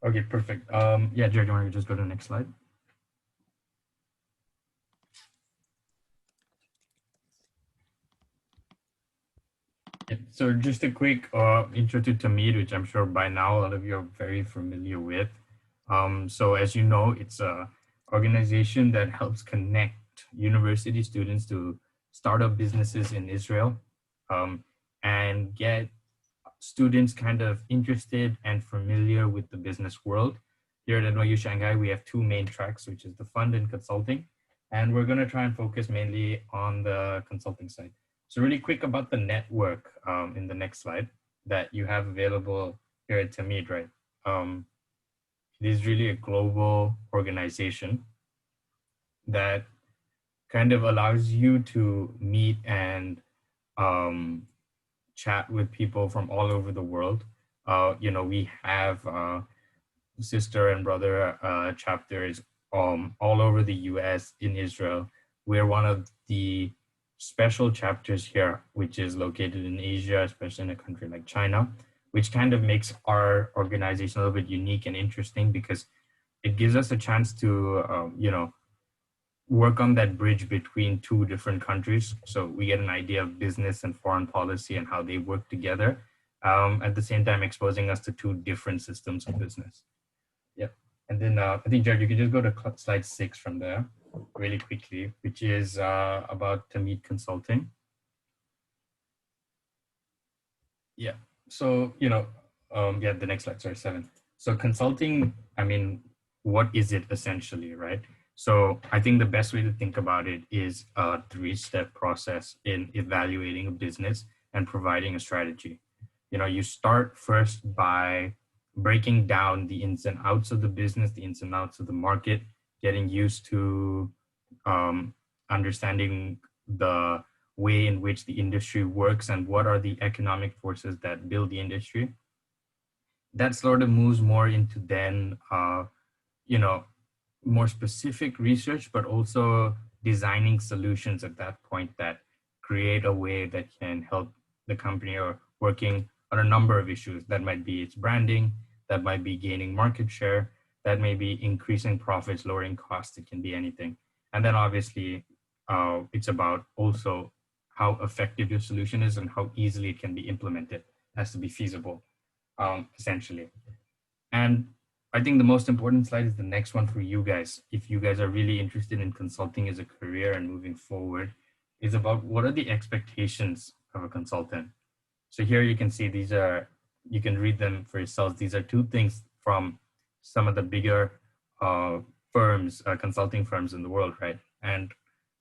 Okay, perfect. Yeah, Jared, do you want to just go to the next slide? Yeah, so just a quick intro to TAMID, which I'm sure by now all of you are very familiar with. So as you know, it's a organization that helps connect university students to startup businesses in Israel, and get students kind of interested and familiar with the business world. Here at NYU Shanghai, we have two main tracks, which is the fund and consulting. And we're going to try and focus mainly on the consulting side. So really quick about the network in the next slide that you have available here at TAMID, right? It is really a global organization that kind of allows you to meet and um, chat with people from all over the world. We have sister and brother chapters all over the US, in Israel. We're one of the special chapters here, which is located in Asia, especially in a country like China, which kind of makes our organization a little bit unique and interesting because it gives us a chance to, work on that bridge between two different countries. So we get an idea of business and foreign policy and how they work together, at the same time exposing us to two different systems of business. Yep. And then I think, Jared, you can just go to slide 6 from there really quickly, which is about TAMID consulting. Yeah. So, yeah, the next slide, sorry, 7. So consulting, I mean, what is it essentially, right? So I think the best way to think about it is a 3-step process in evaluating a business and providing a strategy. You start first by breaking down the ins and outs of the business, the ins and outs of the market, getting used to um, understanding the way in which the industry works and what are the economic forces that build the industry. That sort of moves more into then, you know, more specific research, but also designing solutions at that point that create a way that can help the company or working on a number of issues. That might be its branding, that might be gaining market share, that may be increasing profits, lowering costs, it can be anything. And then obviously it's about also how effective your solution is and how easily it can be implemented. It has to be feasible, essentially. And I think the most important slide is the next one for you guys. If you guys are really interested in consulting as a career and moving forward, is about what are the expectations of a consultant. So here you can see you can read them for yourselves. These are two things from some of the bigger firms, consulting firms in the world, right? And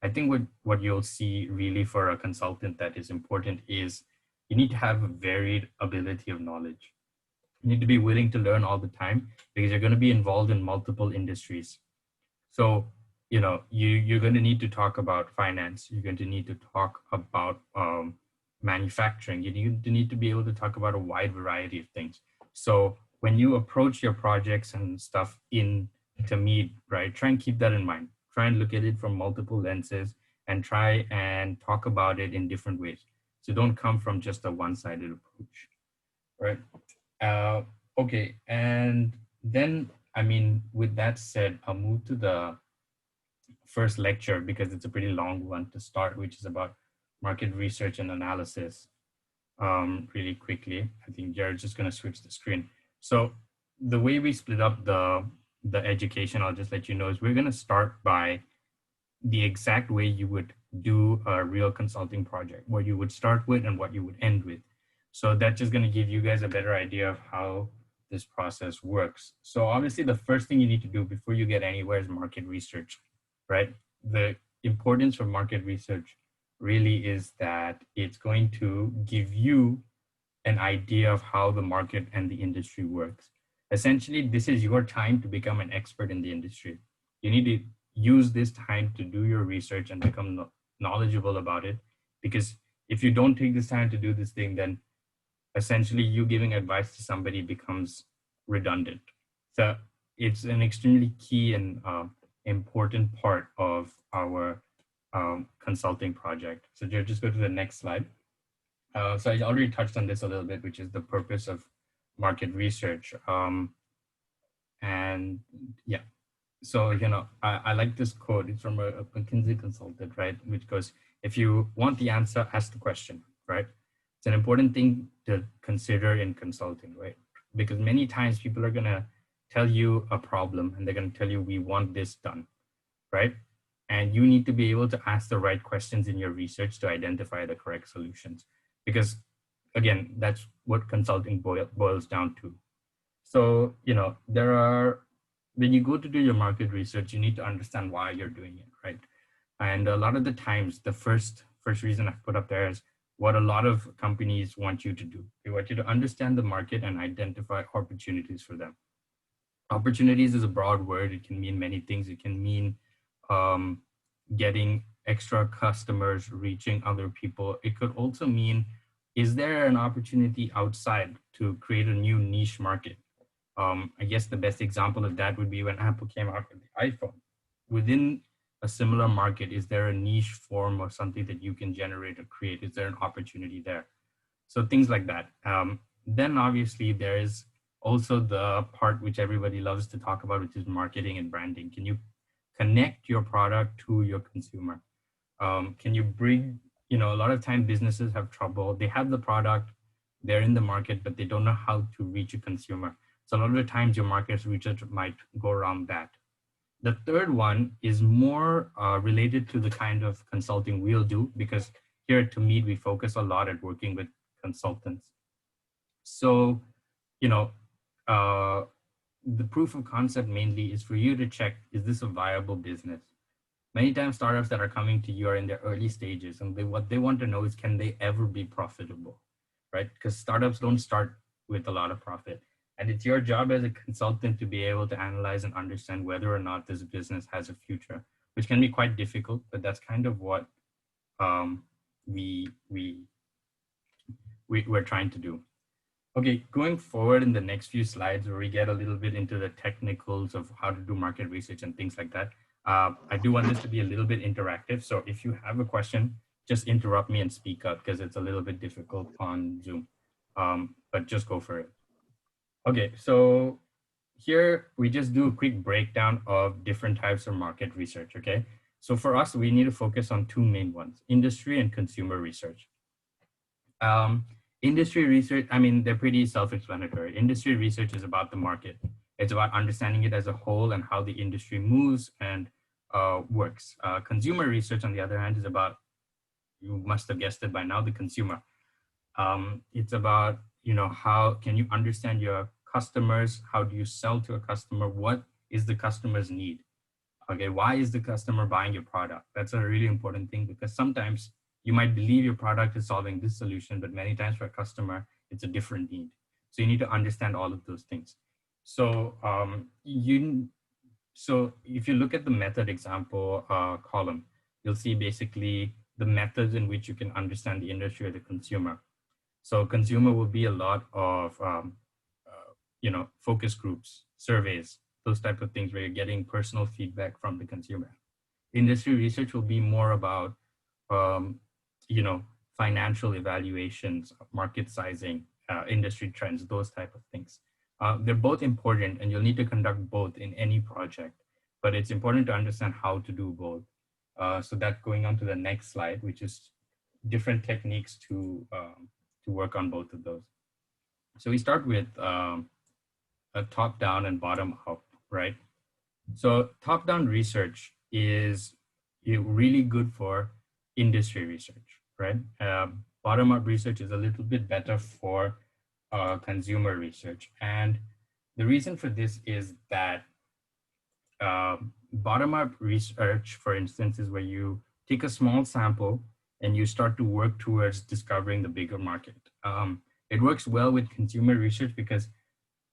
I think what you'll see really for a consultant that is important is you need to have a varied ability of knowledge. You need to be willing to learn all the time because you're going to be involved in multiple industries. So, you're going to need to talk about finance. You're going to need to talk about manufacturing. You need to be able to talk about a wide variety of things. So when you approach your projects and stuff in TAMID, right, try and keep that in mind. Try and look at it from multiple lenses and try and talk about it in different ways. So don't come from just a one-sided approach, right? Uh, okay, and then, I mean, with that said, I'll move to the first lecture because it's a pretty long one to start, which is about market research and analysis. Really quickly, I think Jared's just going to switch the screen. So the way we split up the education, I'll just let you know, is we're going to start by the exact way you would do a real consulting project, what you would start with and what you would end with. So that's just going to give you guys a better idea of how this process works. So obviously the first thing you need to do before you get anywhere is market research, right? The importance of market research really is that it's going to give you an idea of how the market and the industry works. Essentially, this is your time to become an expert in the industry. You need to use this time to do your research and become knowledgeable about it. Because if you don't take this time to do this thing, then essentially you giving advice to somebody becomes redundant. So it's an extremely key and important part of our consulting project. So just go to the next slide. So I already touched on this a little bit, which is the purpose of market research. And yeah, so, I like this quote. It's from a McKinsey consultant, right? Which goes, if you want the answer, ask the question, right? It's an important thing to consider in consulting, right? Because many times people are going to tell you a problem and they're going to tell you, we want this done, right? And you need to be able to ask the right questions in your research to identify the correct solutions. Because again, that's what consulting boils down to. So, when you go to do your market research, you need to understand why you're doing it, right? And a lot of the times, the first reason I've put up there is what a lot of companies want you to do. They want you to understand the market and identify opportunities for them. Opportunities is a broad word. It can mean many things. It can mean um, getting extra customers, reaching other people. It could also mean, is there an opportunity outside to create a new niche market? I guess the best example of that would be when Apple came out with the iPhone. Within a similar market, is there a niche form or something that you can generate or create? Is there an opportunity there? So things like that. Then obviously there is also the part which everybody loves to talk about, which is marketing and branding. Can you connect your product to your consumer? Can you bring, a lot of time businesses have trouble. They have the product, they're in the market, but they don't know how to reach a consumer. So a lot of the times your market research might go around that. The third one is more related to the kind of consulting we'll do, because here at TAMID, we focus a lot at working with consultants. So, you know, uh, the proof of concept mainly is for you to check, is this a viable business? Many times startups that are coming to you are in their early stages, and what they want to know is, can they ever be profitable, right? Because startups don't start with a lot of profit. And it's your job as a consultant to be able to analyze and understand whether or not this business has a future, which can be quite difficult, but that's kind of what um, we, we, we're trying to do. Okay, going forward in the next few slides where we get a little bit into the technicals of how to do market research and things like that, I do want this to be a little bit interactive. So if you have a question, just interrupt me and speak up, because it's a little bit difficult on Zoom, but just go for it. Okay, so here we just do a quick breakdown of different types of market research, okay? So for us, we need to focus on two main ones, industry and consumer research. Industry research, I mean, they're pretty self-explanatory. Industry research is about the market. It's about understanding it as a whole and how the industry moves and works. Consumer research, on the other hand, is about, you must have guessed it by now, the consumer. It's about, how can you understand your customers? How do you sell to a customer? What is the customer's need? Okay, why is the customer buying your product? That's a really important thing, because sometimes you might believe your product is solving this solution, but many times for a customer, it's a different need. So you need to understand all of those things. So so if you look at the method example column, you'll see basically the methods in which you can understand the industry or the consumer. So consumer will be a lot of, focus groups, surveys, those type of things where you're getting personal feedback from the consumer. Industry research will be more about, um, you know, financial evaluations, market sizing, industry trends, those type of things. They're both important, and you'll need to conduct both in any project, but it's important to understand how to do both. So that going on to the next slide, which is different techniques to work on both of those. So we start with a top down and bottom up, right? So top down research is really good for industry research, right? Bottom up research is a little bit better for consumer research. And the reason for this is that bottom up research, for instance, is where you take a small sample and you start to work towards discovering the bigger market. It works well with consumer research because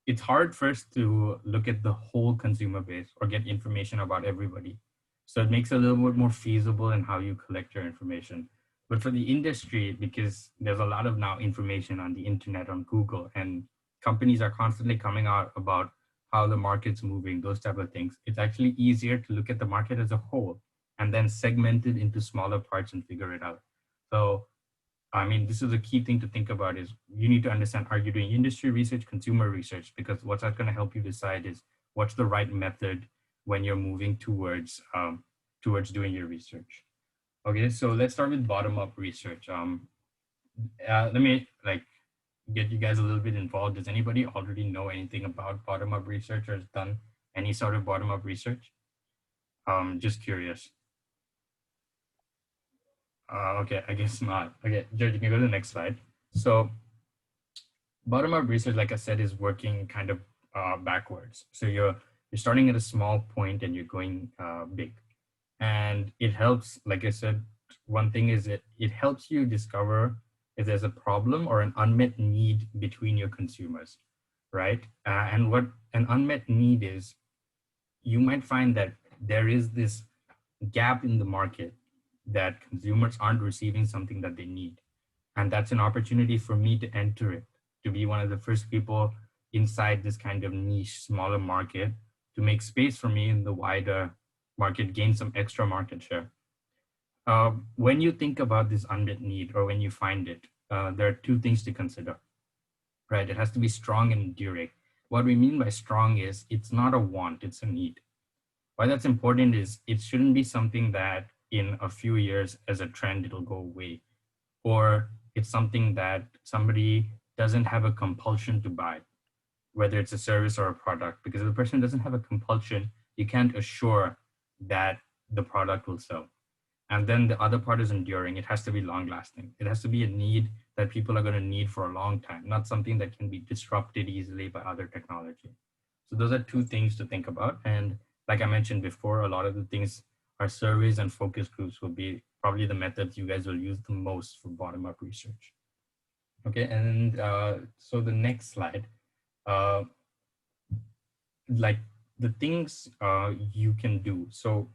it's hard first to look at the whole consumer base or get information about everybody. So it makes it a little bit more feasible in how you collect your information. But for the industry, because there's a lot of now information on the internet, on Google, and companies are constantly coming out about how the market's moving, those type of things, it's actually easier to look at the market as a whole and then segment it into smaller parts and figure it out. So I mean, this is a key thing to think about is you need to understand, are you doing industry research, consumer research? Because what's that going to help you decide is What's the right method when you're moving towards doing your research? Okay, so let's start with bottom-up research. Let me get you guys a little bit involved. Does anybody already know anything about bottom-up research or has done any sort of bottom-up research? Just curious. Okay, I guess not. Okay, George, you can go to the next slide. So bottom-up research, like I said, is working kind of backwards. So you're starting at a small point and you're going big. And it helps, like I said, one thing is it helps you discover if there's a problem or an unmet need between your consumers, right? And what an unmet need is, you might find that there is this gap in the market that consumers aren't receiving something that they need. And that's an opportunity for me to enter it, to be one of the first people inside this kind of niche, smaller market, to make space for me in the wider market, gain some extra market share. When you think about this unmet need or when you find it, there are two things to consider, right? It has to be strong and enduring. What we mean by strong is it's not a want, it's a need. Why that's important is it shouldn't be something that in a few years as a trend, it'll go away, or it's something that somebody doesn't have a compulsion to buy, whether it's a service or a product, because if the person doesn't have a compulsion, you can't assure that the product will sell. And then the other part is enduring. It has to be long lasting. It has to be a need that people are going to need for a long time, not something that can be disrupted easily by other technology. So those are two things to think about. And like I mentioned before, a lot of the things, our surveys and focus groups will be probably the methods you guys will use the most for bottom-up research. Okay, and so the next slide, like the things you can do. So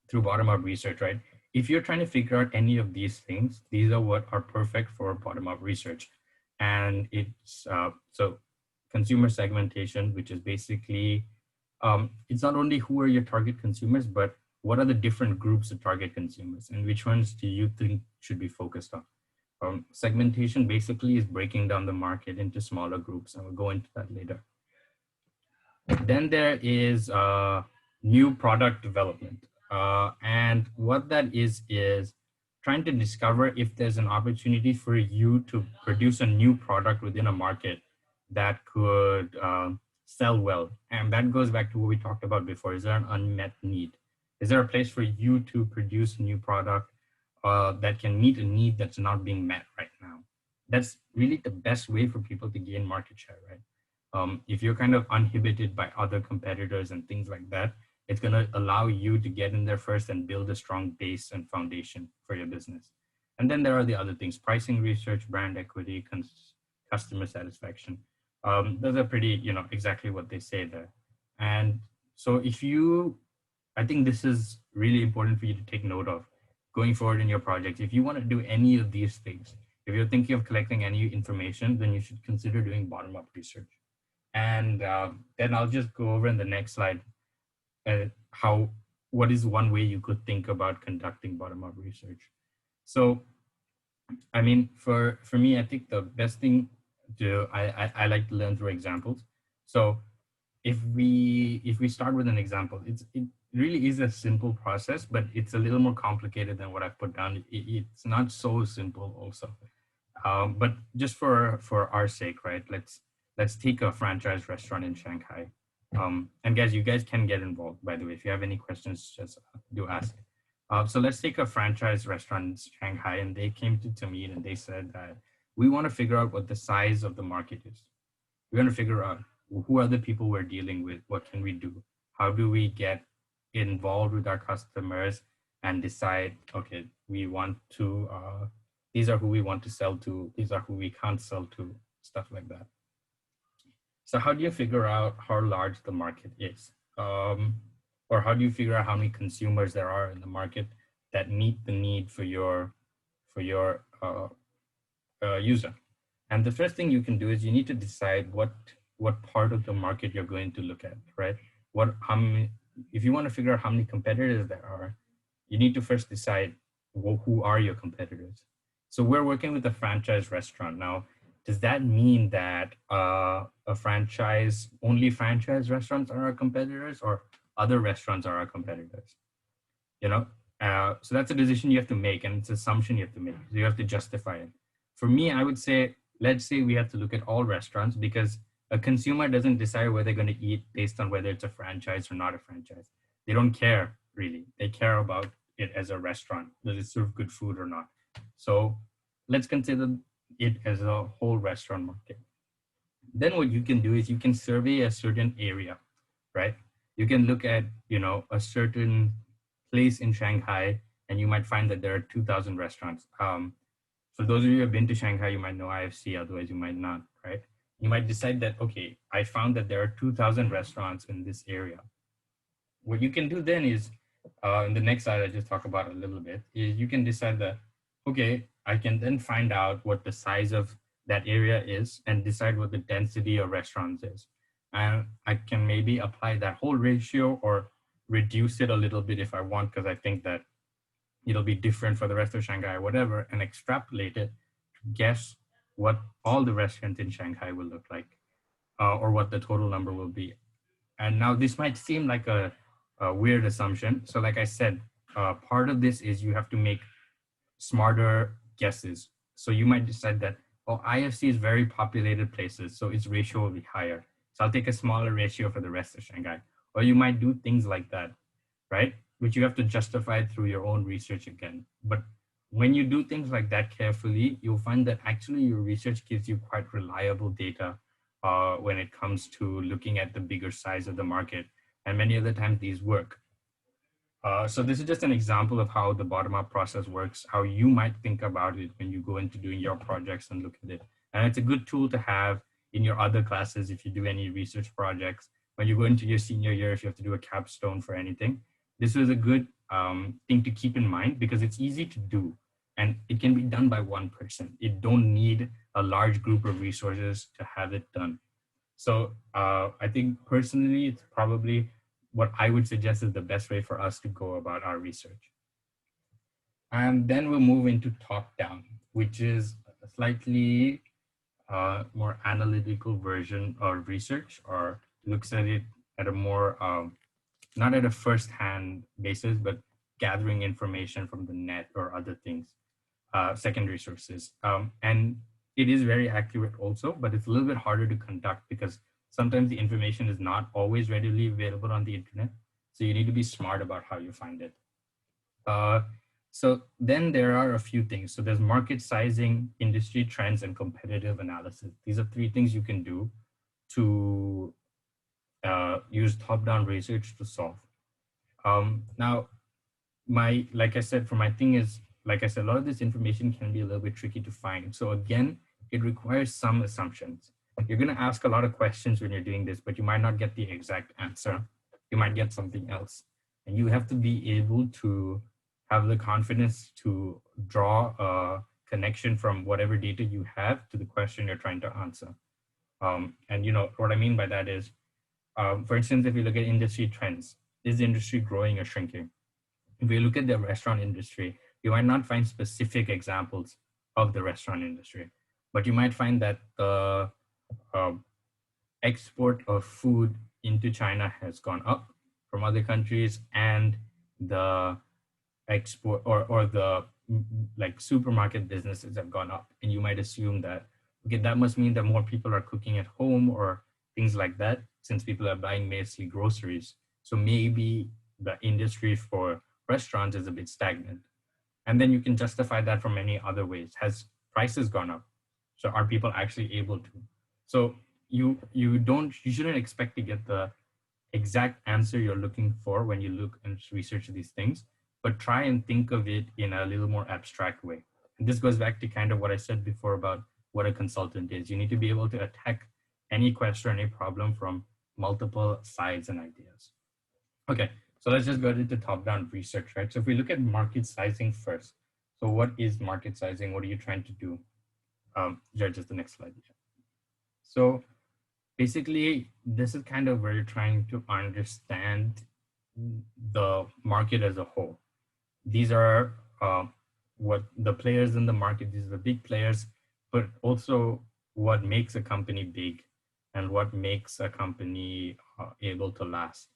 through bottom-up research, right? If you're trying to figure out any of these things, these are what are perfect for bottom-up research. And it's so consumer segmentation, which is basically, it's not only who are your target consumers, but what are the different groups of target consumers and which ones do you think should be focused on? Segmentation basically is breaking down the market into smaller groups, and we'll go into that later. Then there is new product development. And what that is trying to discover if there's an opportunity for you to produce a new product within a market that could sell well. And that goes back to what we talked about before. Is there an unmet need? Is there a place for you to produce a new product that can meet a need that's not being met right now? That's really the best way for people to gain market share, right? If you're kind of uninhibited by other competitors and things like that, it's going to allow you to get in there first and build a strong base and foundation for your business. And then there are the other things: pricing research, brand equity, customer satisfaction. Those are pretty, exactly what they say there. And so I think this is really important for you to take note of going forward in your projects. If you want to do any of these things, if you're thinking of collecting any information, then you should consider doing bottom-up research. And then I'll just go over in the next slide what is one way you could think about conducting bottom-up research. So, I mean, for me, I think the best thing I like to learn through examples. So if we start with an example, it really is a simple process, but it's a little more complicated than what I've put down. It's not so simple also. But just for our sake, right? Let's take a franchise restaurant in Shanghai. And guys, you guys can get involved, by the way. If you have any questions, just do ask. So let's take a franchise restaurant in Shanghai, and they came to TAMID and they said that we want to figure out what the size of the market is. We want to figure out who are the people we're dealing with, what can we do? How do we get involved with our customers and decide, okay, we want to, these are who we want to sell to, these are who we can't sell to, stuff like that. So how do you figure out how large the market is? Or how do you figure out how many consumers there are in the market that meet the need for your user? And the first thing you can do is you need to decide what part of the market you're going to look at, right? If you want to figure out how many competitors there are, you need to first decide who are your competitors. So we're working with a franchise restaurant now. does that mean that only franchise restaurants are our competitors, or other restaurants are our competitors? You know, so that's a decision you have to make, and it's an assumption you have to make. So you have to justify it. For me, I would say, let's say we have to look at all restaurants, because a consumer doesn't decide where they're going to eat based on whether it's a franchise or not a franchise. They don't care really. They care about it as a restaurant. Does it serve good food or not? So let's consider it as a whole restaurant market. Then what you can do is you can survey a certain area, right? You can look at, a certain place in Shanghai, and you might find that there are 2,000 restaurants. For those of you who have been to Shanghai, you might know IFC, otherwise you might not, right? You might decide that, okay, I found that there are 2,000 restaurants in this area. What you can do then is, in the next slide I just talk about a little bit, is you can decide that, okay, I can then find out what the size of that area is and decide what the density of restaurants is. And I can maybe apply that whole ratio or reduce it a little bit if I want, because I think that it'll be different for the rest of Shanghai or whatever, and extrapolate it to guess what all the restaurants in Shanghai will look like, or what the total number will be. And now this might seem like a weird assumption. So like I said, part of this is you have to make smarter guesses. So you might decide that, oh, IFC is very populated places, so its ratio will be higher. So I'll take a smaller ratio for the rest of Shanghai. Or you might do things like that, right? Which you have to justify through your own research again. But when you do things like that carefully, you'll find that actually your research gives you quite reliable data when it comes to looking at the bigger size of the market. And many other times these work. So this is just an example of how the bottom-up process works, how you might think about it when you go into doing your projects and look at it. And it's a good tool to have in your other classes if you do any research projects. When you go into your senior year, if you have to do a capstone for anything, this is a good thing to keep in mind, because it's easy to do and it can be done by one person. It don't need a large group of resources to have it done. So I think personally, it's probably what I would suggest is the best way for us to go about our research. And then we'll move into top down, which is a slightly more analytical version of research, or looks at it at a more, not at a first-hand basis, but gathering information from the net or other things, secondary sources. And it is very accurate also, but it's a little bit harder to conduct because sometimes the information is not always readily available on the internet. So you need to be smart about how you find it. So then there are a few things. So there's market sizing, industry trends, and competitive analysis. These are three things you can do to use top-down research to solve. Now, like I said, a lot of this information can be a little bit tricky to find. So again, it requires some assumptions. You're going to ask a lot of questions when you're doing this, but you might not get the exact answer. You might get something else. And you have to be able to have the confidence to draw a connection from whatever data you have to the question you're trying to answer. And what I mean by that is, for instance, if you look at industry trends, is the industry growing or shrinking? If you look at the restaurant industry, you might not find specific examples of the restaurant industry, but you might find that the export of food into China has gone up from other countries, and the export or the like supermarket businesses have gone up. And you might assume that, okay, that must mean that more people are cooking at home or things like that, since people are buying mostly groceries. So maybe the industry for restaurants is a bit stagnant. And then you can justify that from many other ways. Has prices gone up? So are people actually able to? So you shouldn't expect to get the exact answer you're looking for when you look and research these things, but try and think of it in a little more abstract way. And this goes back to kind of what I said before about what a consultant is. You need to be able to attack any question, any problem from multiple sides and ideas. Okay, so let's just go into top-down research, right? So if we look at market sizing first, so what is market sizing? What are you trying to do? Just the next slide. So basically, this is kind of where you're trying to understand the market as a whole. These are what the players in the market, these are the big players, but also what makes a company big and what makes a company able to last.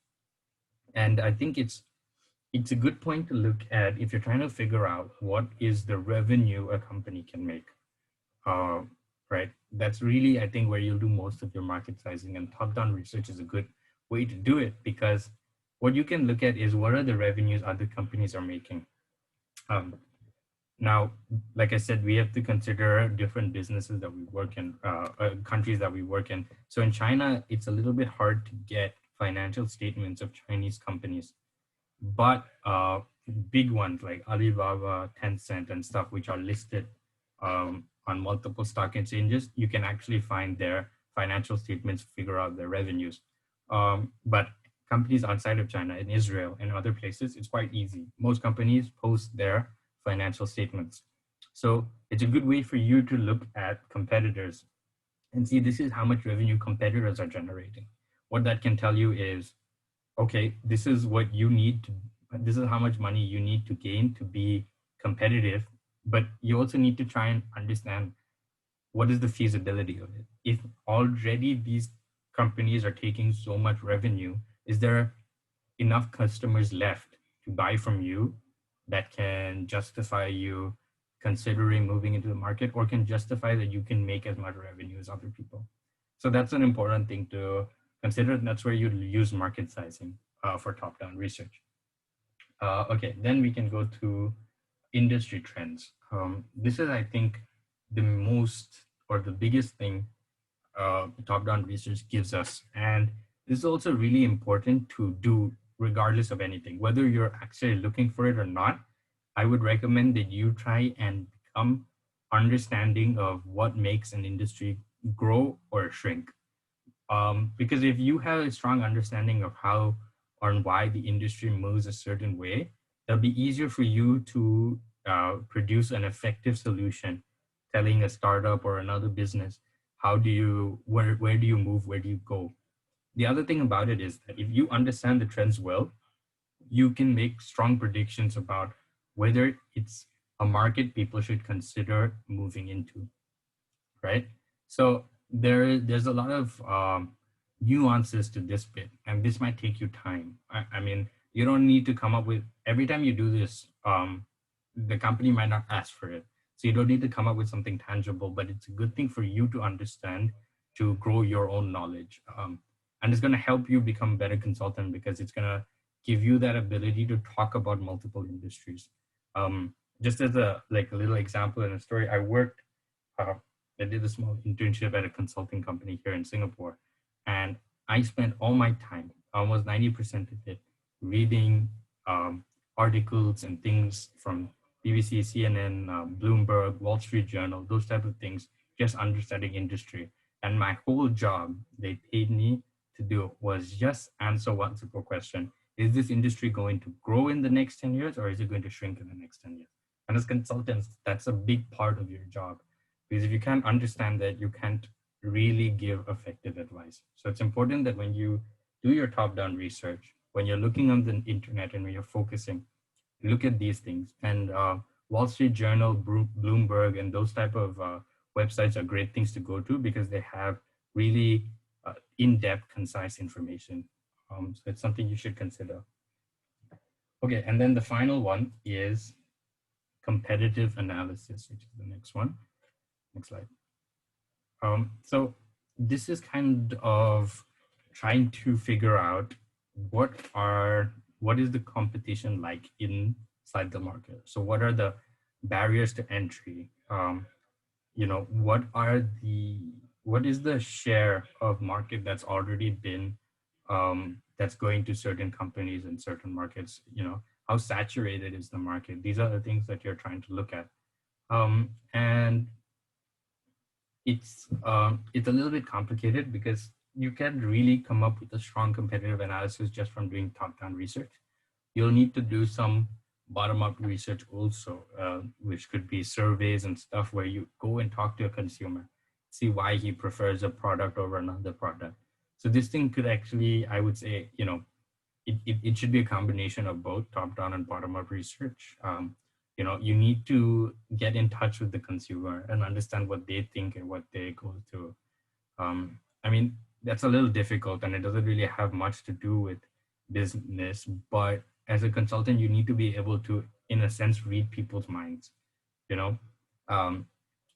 And I think it's a good point to look at if you're trying to figure out what is the revenue a company can make. Uh, right. That's really, I think, where you'll do most of your market sizing, and top-down research is a good way to do it, because what you can look at is what are the revenues other companies are making. Um, Now, like I said, we have to consider different businesses that we work in, countries that we work in. So in China, it's a little bit hard to get financial statements of Chinese companies, but big ones like Alibaba, Tencent, and stuff, which are listed on multiple stock exchanges, you can actually find their financial statements, figure out their revenues. But companies outside of China, in Israel and other places, it's quite easy. Most companies post their financial statements. So it's a good way for you to look at competitors and see this is how much revenue competitors are generating. What that can tell you is, okay, this is what you need to, this is how much money you need to gain to be competitive. But you also need to try and understand what is the feasibility of it. If already these companies are taking so much revenue, is there enough customers left to buy from you that can justify you considering moving into the market, or can justify that you can make as much revenue as other people? So that's an important thing to consider. And that's where you use market sizing for top-down research. Okay, then we can go to industry trends. This is, I think, the most or the biggest thing top-down research gives us. And this is also really important to do regardless of anything, whether you're actually looking for it or not. I would recommend that you try and become understanding of what makes an industry grow or shrink. Because if you have a strong understanding of how or why the industry moves a certain way, it'll be easier for you to produce an effective solution, telling a startup or another business, how do you, where do you move, where do you go? The other thing about it is that if you understand the trends well, you can make strong predictions about whether it's a market people should consider moving into, right? So there's a lot of nuances to this bit, and this might take you time. I mean, you don't need to come up with every time you do this. The company might not ask for it, so you don't need to come up with something tangible. But it's a good thing for you to understand to grow your own knowledge, and it's going to help you become a better consultant because it's going to give you that ability to talk about multiple industries. Just as a little example in a story, uh, I did a small internship at a consulting company here in Singapore. And I spent all my time, almost 90% of it, reading articles and things from BBC, CNN, Bloomberg, Wall Street Journal, those type of things, just understanding industry. And my whole job they paid me to do was just answer one simple question. Is this industry going to grow in the next 10 years, or is it going to shrink in the next 10 years? And as consultants, that's a big part of your job, because if you can't understand that, you can't really give effective advice. So it's important that when you do your top-down research, when you're looking on the internet and when you're focusing, look at these things. And Wall Street Journal, Bloomberg, and those type of websites are great things to go to because they have really in-depth, concise information. So it's something you should consider. Okay, and then the final one is competitive analysis, which is the next one. Next slide. So this is kind of trying to figure out what is the competition like inside the market. So what are the barriers to entry? What is the share of market that's already been that's going to certain companies in certain markets? How saturated is the market? These are the things that you're trying to look at. And it's a little bit complicated because you can't really come up with a strong competitive analysis just from doing top-down research. You'll need to do some bottom-up research also, which could be surveys and stuff where you go and talk to a consumer, see why he prefers a product over another product. So this thing could actually, I would say, it should be a combination of both top-down and bottom-up research. You need to get in touch with the consumer and understand what they think and what they go through. I mean, that's a little difficult and it doesn't really have much to do with business, but as a consultant, you need to be able to, in a sense, read people's minds, you know? Um,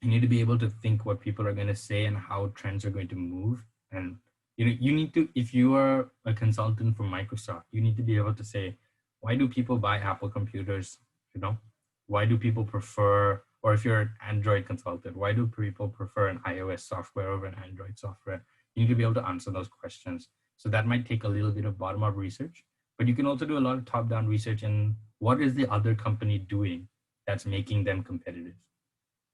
you need to be able to think what people are going to say and how trends are going to move. And, you need to, if you are a consultant for Microsoft, you need to be able to say, why do people buy Apple computers? You know, why do people prefer, or if you're an Android consultant, why do people prefer an iOS software over an Android software? You need to be able to answer those questions. So that might take a little bit of bottom-up research, but you can also do a lot of top-down research in what is the other company doing that's making them competitive.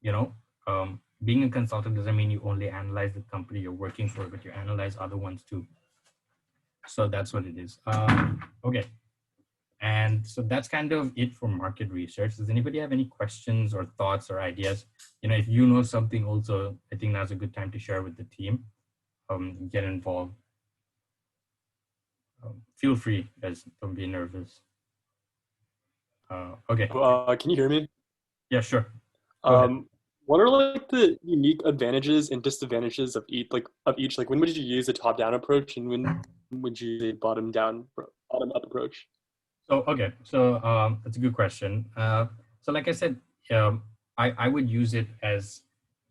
You know, being a consultant doesn't mean you only analyze the company you're working for, but you analyze other ones too. So that's what it is. Okay. And so that's kind of it for market research. Does anybody have any questions or thoughts or ideas? If you know something also, I think now's a good time to share with the team. Get involved. Feel free, guys. Don't be nervous. Okay. Can you hear me? Yeah, sure. Go ahead. What are like the unique advantages and disadvantages of each? Like when would you use a top-down approach and when would you use a bottom-up approach? So that's a good question. So like I said, I would use it as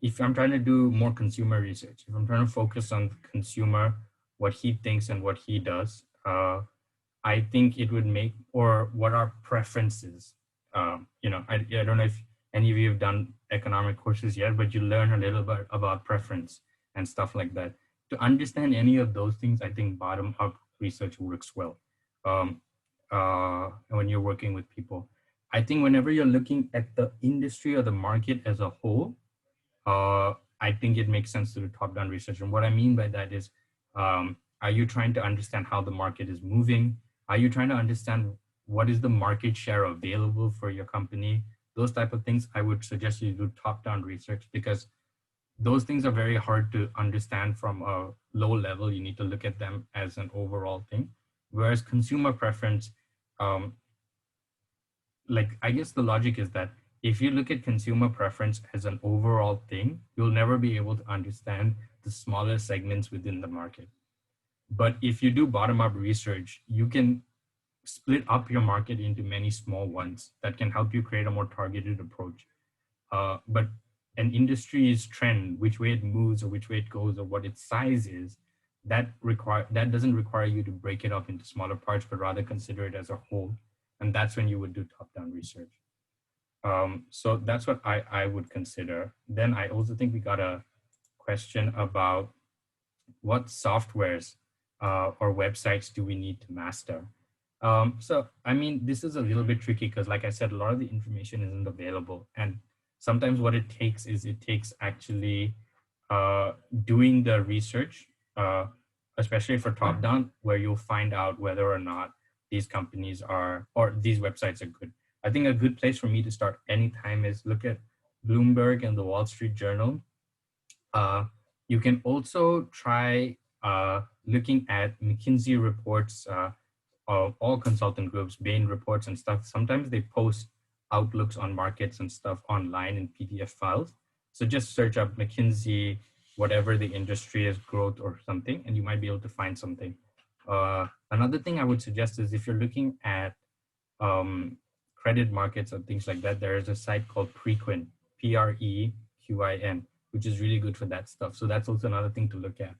if I'm trying to do more consumer research, if I'm trying to focus on the consumer, what he thinks and what he does, I think it would make, or what our preferences. I don't know if any of you have done economic courses yet, but you learn a little bit about preference and stuff like that. To understand any of those things, I think bottom up research works well. Um, when you're working with people, I think whenever you're looking at the industry or the market as a whole, I think it makes sense to do top-down research. And what I mean by that is, are you trying to understand how the market is moving? Are you trying to understand what is the market share available for your company? Those type of things, I would suggest you do top-down research, because those things are very hard to understand from a low level. You need to look at them as an overall thing. Whereas consumer preference, I guess the logic is that if you look at consumer preference as an overall thing, you'll never be able to understand the smaller segments within the market. But if you do bottom-up research, you can split up your market into many small ones that can help you create a more targeted approach. But an industry's trend, which way it moves or which way it goes or what its size is, that doesn't require you to break it up into smaller parts, but rather consider it as a whole. And that's when you would do top-down research. So that's what I would consider. Then I also think we got a question about what softwares or websites do we need to master? So, I mean, this is a little bit tricky because, like I said, a lot of the information isn't available. And sometimes what it takes is actually doing the research, especially for top-down, where you'll find out whether or not these companies are, or these websites are good. I think a good place for me to start anytime is look at Bloomberg and the Wall Street Journal. You can also try looking at McKinsey reports, all consultant groups, Bain reports and stuff. Sometimes they post outlooks on markets and stuff online in PDF files. So just search up McKinsey, whatever the industry is, growth or something, and you might be able to find something. Another thing I would suggest is if you're looking at credit markets and things like that, there is a site called Preqin, Preqin, which is really good for that stuff. So that's also another thing to look at.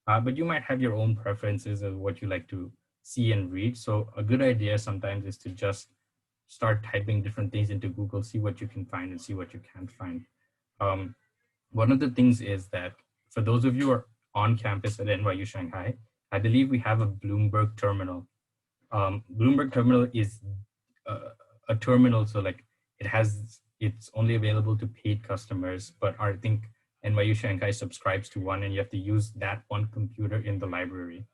But you might have your own preferences of what you like to see and read. So a good idea sometimes is to just start typing different things into Google, see what you can find and see what you can't find. One of the things is that for those of you who are on campus at NYU Shanghai, I believe we have a Bloomberg terminal. Bloomberg terminal is a terminal, so like it's only available to paid customers, but I think NYU Shanghai subscribes to one and you have to use that one computer in the library.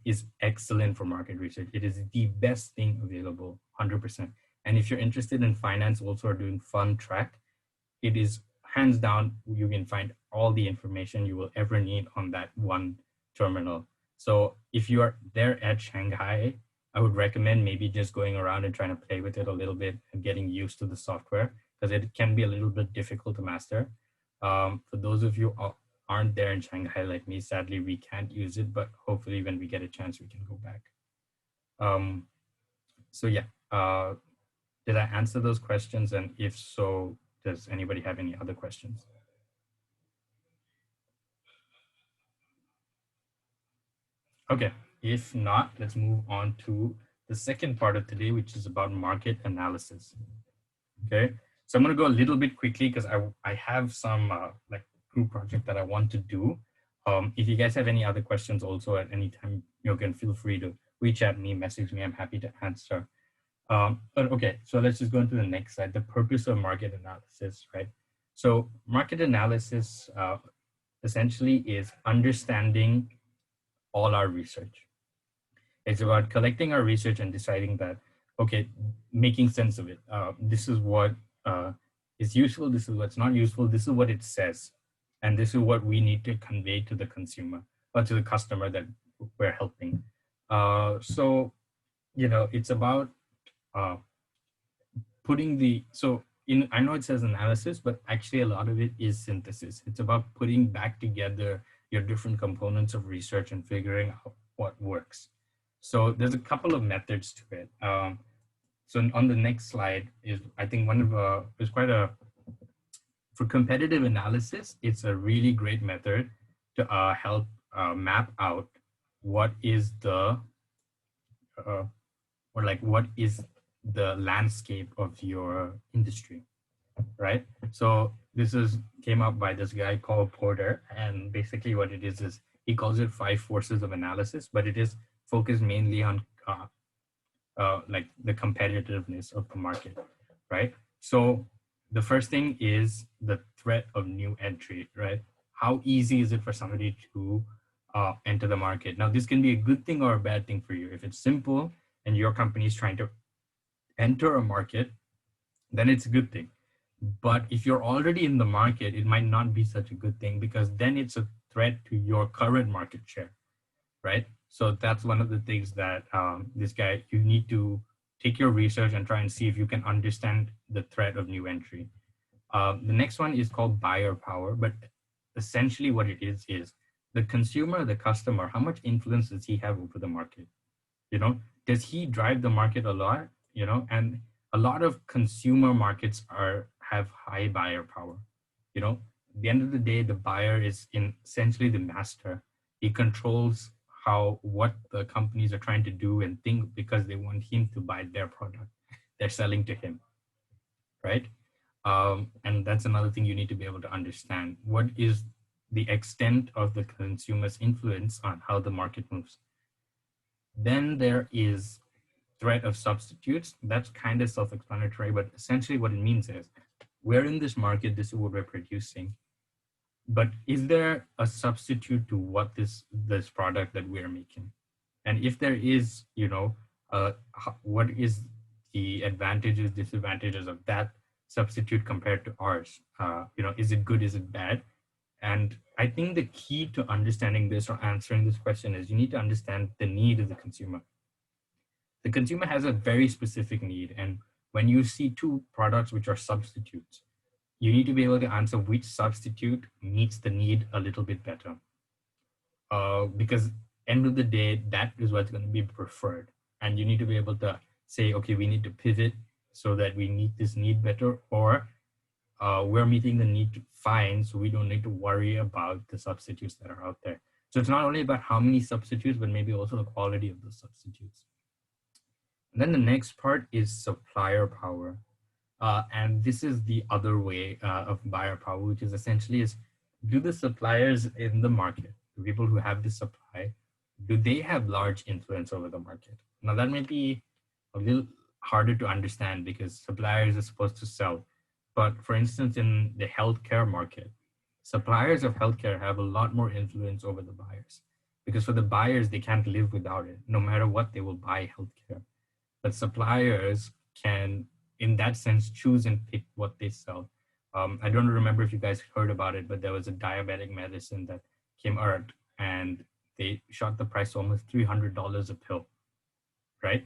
Is excellent for market research. It is the best thing available, 100%. And if you're interested in finance also or doing fund track, it is hands down, you can find all the information you will ever need on that one terminal. So if you are there at Shanghai, I would recommend maybe just going around and trying to play with it a little bit and getting used to the software, because it can be a little bit difficult to master. For those of you who aren't there in Shanghai like me, sadly, we can't use it, but hopefully when we get a chance, we can go back. So yeah, did I answer those questions? And if so, does anybody have any other questions? Okay, if not, let's move on to the second part of today, which is about market analysis. Okay, so I'm going to go a little bit quickly because I have some like group project that I want to do. If you guys have any other questions also at any time, you can feel free to reach out me, message me. I'm happy to answer. But okay, so let's just go into the next slide, the purpose of market analysis, right? So market analysis essentially is understanding all our research. It's about collecting our research and deciding that, okay, making sense of it. This is what is useful, this is what's not useful, this is what it says, and this is what we need to convey to the consumer or to the customer that we're helping. So, it's about putting the, so in, I know it says analysis, but actually a lot of it is synthesis. It's about putting back together your different components of research and figuring out what works. So there's a couple of methods to it. So on the next slide is, I think one of, is quite a, for competitive analysis, it's a really great method to help map out what is the, or like what is the landscape of your industry, right? So this is came up by this guy called Porter, and basically what it is he calls it 5 forces of analysis, but it is focused mainly on like the competitiveness of the market, right? So the first thing is the threat of new entry, right? How easy is it for somebody to enter the market? Now, this can be a good thing or a bad thing for you. If it's simple and your company is trying to enter a market, then it's a good thing. But if you're already in the market, it might not be such a good thing, because then it's a threat to your current market share, right? So that's one of the things that this guy, you need to take your research and try and see if you can understand the threat of new entry. The next one is called buyer power, but essentially what it is the consumer, the customer, how much influence does he have over the market? Does he drive the market a lot? And a lot of consumer markets have high buyer power. At the end of the day, the buyer is essentially the master. He controls what the companies are trying to do and think, because they want him to buy their product they're selling to him, right? And that's another thing you need to be able to understand. What is the extent of the consumer's influence on how the market moves? Then there is threat of substitutes. That's kind of self-explanatory, but essentially what it means is, we're in this market, this is what we're producing, but is there a substitute to what this product that we're making? And if there is, what is the advantages, disadvantages of that substitute compared to ours? Is it good, is it bad? And I think the key to understanding this or answering this question is, you need to understand the need of the consumer. The consumer has a very specific need, and when you see two products which are substitutes, you need to be able to answer which substitute meets the need a little bit better. Because end of the day, that is what's going to be preferred. And you need to be able to say, okay, we need to pivot so that we meet this need better, or we're meeting the need fine, so we don't need to worry about the substitutes that are out there. So it's not only about how many substitutes, but maybe also the quality of the substitutes. And then the next part is supplier power. And this is the other way of buyer power, which is essentially do the suppliers in the market, the people who have the supply, do they have large influence over the market? Now that may be a little harder to understand, because suppliers are supposed to sell. But for instance, in the healthcare market, suppliers of healthcare have a lot more influence over the buyers, because for the buyers, they can't live without it. No matter what, they will buy healthcare. But suppliers can, in that sense, choose and pick what they sell. I don't remember if you guys heard about it, but there was a diabetic medicine that came out, and they shot the price to almost $300 a pill. right?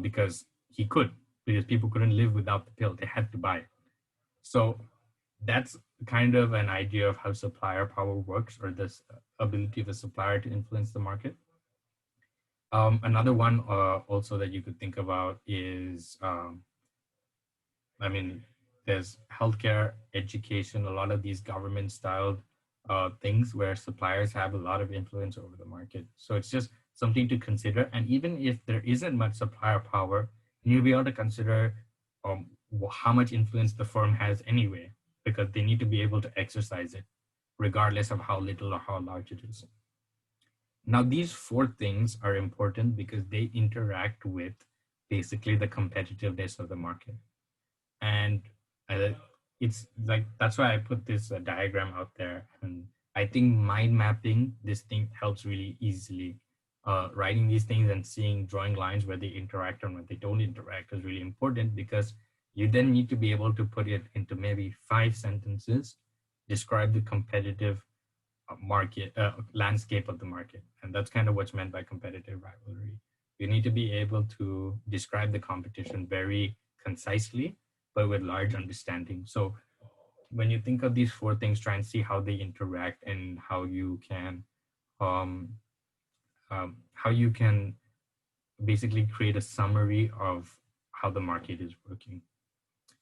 Because he could, because people couldn't live without the pill. They had to buy it. So that's kind of an idea of how supplier power works, or this ability of a supplier to influence the market. Another one also that you could think about is, I mean, there's healthcare, education, a lot of these government styled things where suppliers have a lot of influence over the market. So it's just something to consider. And even if there isn't much supplier power, you'll be able to consider how much influence the firm has anyway, because they need to be able to exercise it, regardless of how little or how large it is. Now, these four things are important because they interact with basically the competitiveness of the market. And uh, it's like, that's why I put this diagram out there. And I think mind mapping this thing helps really easily. Writing these things and seeing, drawing lines where they interact and where they don't interact is really important, because you then need to be able to put it into maybe 5 sentences, describe the competitive market landscape of the market. And that's kind of what's meant by competitive rivalry. You need to be able to describe the competition very concisely, but with large understanding. So when you think of these four things, try and see how they interact and um, how you can basically create a summary of how the market is working.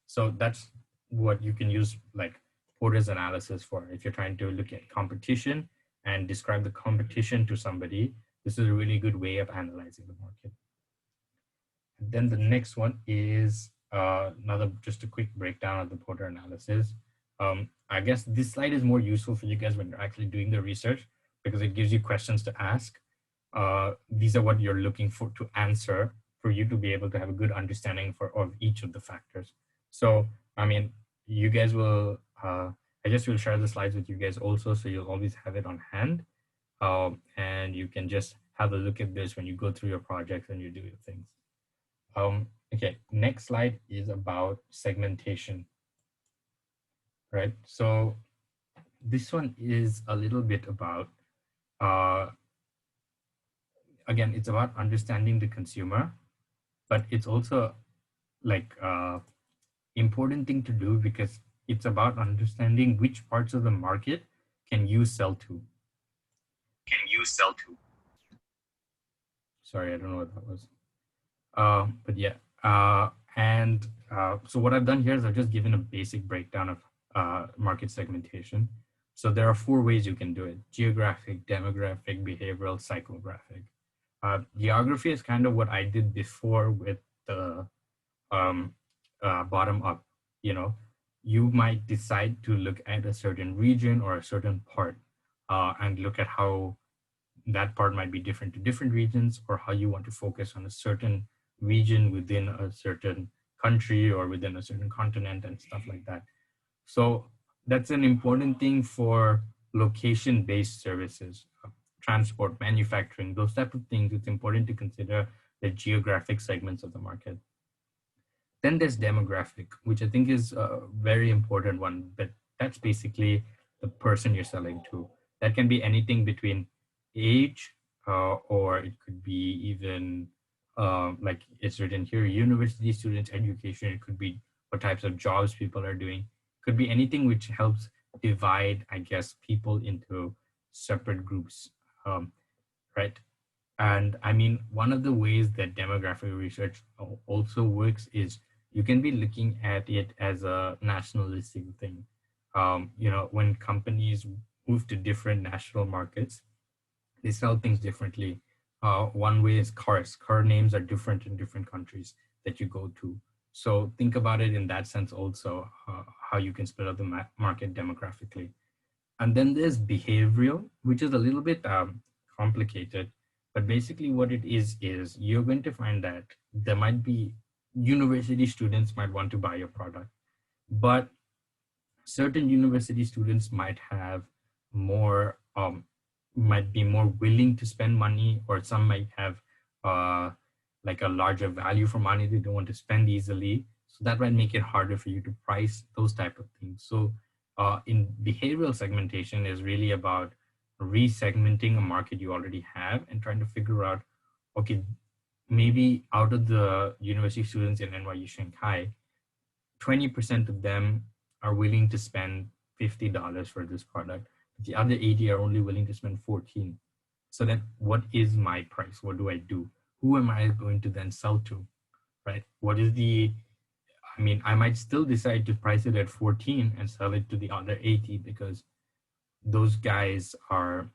So that's what you can use like Porter's analysis for. If you're trying to look at competition and describe the competition to somebody, this is a really good way of analyzing the market. And then the next one is just a quick breakdown of the Porter analysis. I guess this slide is more useful for you guys when you're actually doing the research, because it gives you questions to ask. These are what you're looking for to answer, for you to be able to have a good understanding of each of the factors. So, I mean, you guys will, I just will share the slides with you guys also, so you'll always have it on hand. And you can just have a look at this when you go through your projects and you do your things. Okay, next slide is about segmentation, right? So this one is a little bit about, again, it's about understanding the consumer, but it's also like important thing to do, because it's about understanding which parts of the market can you sell to. Sorry, I don't know what that was. But yeah, so what I've done here is I've just given a basic breakdown of market segmentation. So there are 4 ways you can do it: geographic, demographic, behavioral, psychographic. Geography is kind of what I did before with the bottom up. You know, you might decide to look at a certain region or a certain part and look at how that part might be different to different regions, or how you want to focus on a certain region within a certain country or within a certain continent and stuff like that. So that's an important thing for location-based services, transport, manufacturing, those type of things. It's important to consider the geographic segments of the market. Then there's demographic, which I think is a very important one, but that's basically the person you're selling to. That can be anything between age, or it could be even like it's written here, university students, education. It could be what types of jobs people are doing. It could be anything which helps divide, I guess, people into separate groups, right? And I mean, one of the ways that demographic research also works is you can be looking at it as a nationalistic thing. You know, when companies move to different national markets, they sell things differently. One way is cars. Car names are different in different countries that you go to. So think about it in that sense also, how you can split up the market demographically. And then there's behavioral, which is a little bit complicated. But basically what it is you're going to find that there might be university students might want to buy your product, but certain university students might have more, might be more willing to spend money, or some might have like a larger value for money they don't want to spend easily. So that might make it harder for you to price those type of things. So in behavioral segmentation is really about resegmenting a market you already have and trying to figure out, okay, maybe out of the university students in NYU Shanghai, 20% of them are willing to spend $50 for this product. The other 80 are only willing to spend 14. So then what is my price? What do I do? Who am I going to then sell to? Right? What is the, I mean, I might still decide to price it at 14 and sell it to the other 80 because those guys are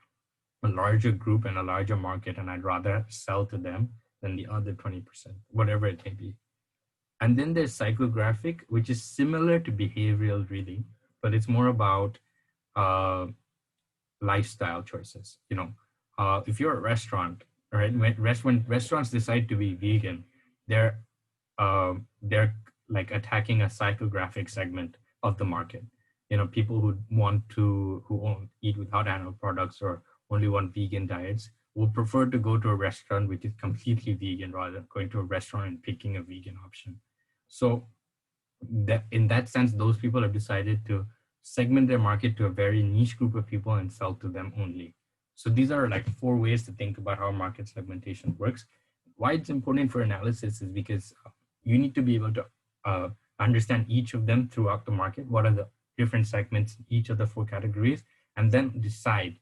a larger group and a larger market, and I'd rather sell to them than the other 20%, whatever it may be. And then there's psychographic, which is similar to behavioral really, but it's more about uh, lifestyle choices. If you're a restaurant, right? When restaurants decide to be vegan, they're they're like attacking a psychographic segment of the market. People who won't eat without animal products or only want vegan diets will prefer to go to a restaurant which is completely vegan rather than going to a restaurant and picking a vegan option. So that in that sense, those people have decided to segment their market to a very niche group of people and sell to them only. So these are like 4 ways to think about how market segmentation works. Why it's important for analysis is because you need to be able to understand each of them throughout the market. What are the different segments in each of the 4 categories, and then decide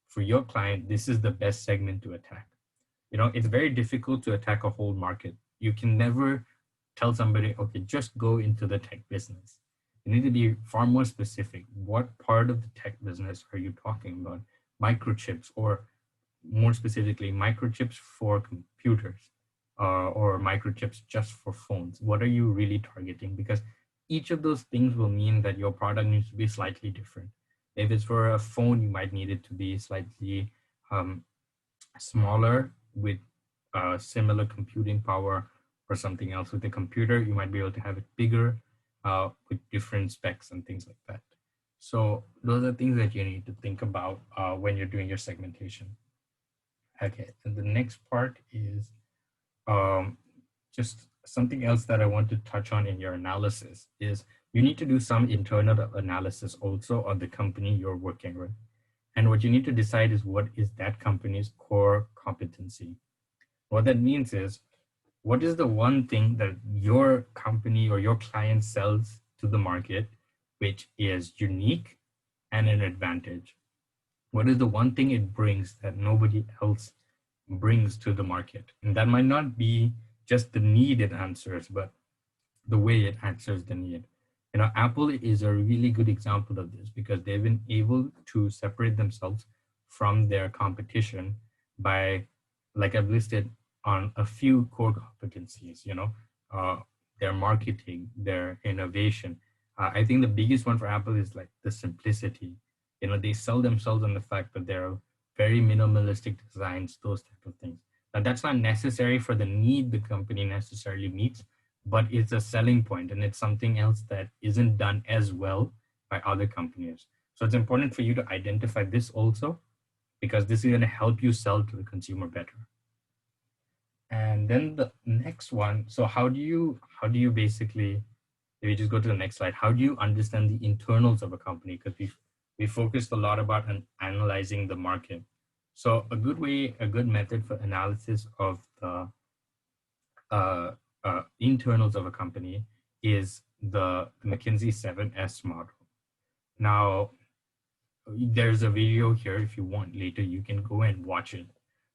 for your client, this is the best segment to attack. It's very difficult to attack a whole market. You can never tell somebody, okay, just go into the tech business. You need to be far more specific. What part of the tech business are you talking about? Microchips, or more specifically, microchips for computers, or microchips just for phones. What are you really targeting? Because each of those things will mean that your product needs to be slightly different. If it's for a phone, you might need it to be slightly smaller with similar computing power, or something else with a computer. You might be able to have it bigger with different specs and things like that. So those are things that you need to think about when you're doing your segmentation. Okay, and the next part is just something else that I want to touch on in your analysis is you need to do some internal analysis also on the company you're working with. And what you need to decide is what is that company's core competency. What that means is, what is the one thing that your company or your client sells to the market, which is unique and an advantage? What is the one thing it brings that nobody else brings to the market? And that might not be just the need it answers, but the way it answers the need. Apple is a really good example of this because they've been able to separate themselves from their competition by, like I've listed, on a few core competencies, their marketing, their innovation. I think the biggest one for Apple is like the simplicity. They sell themselves on the fact that they're very minimalistic designs, those type of things. Now, that's not necessary for the need the company necessarily meets, but it's a selling point, and it's something else that isn't done as well by other companies. So it's important for you to identify this also, because this is going to help you sell to the consumer better. And then the next one, so how do you basically, if you just go to the next slide, how do you understand the internals of a company? Because we focused a lot about analyzing the market. So a good method for analysis of the internals of a company is the McKinsey 7S model. Now, there's a video here. If you want later, you can go and watch it,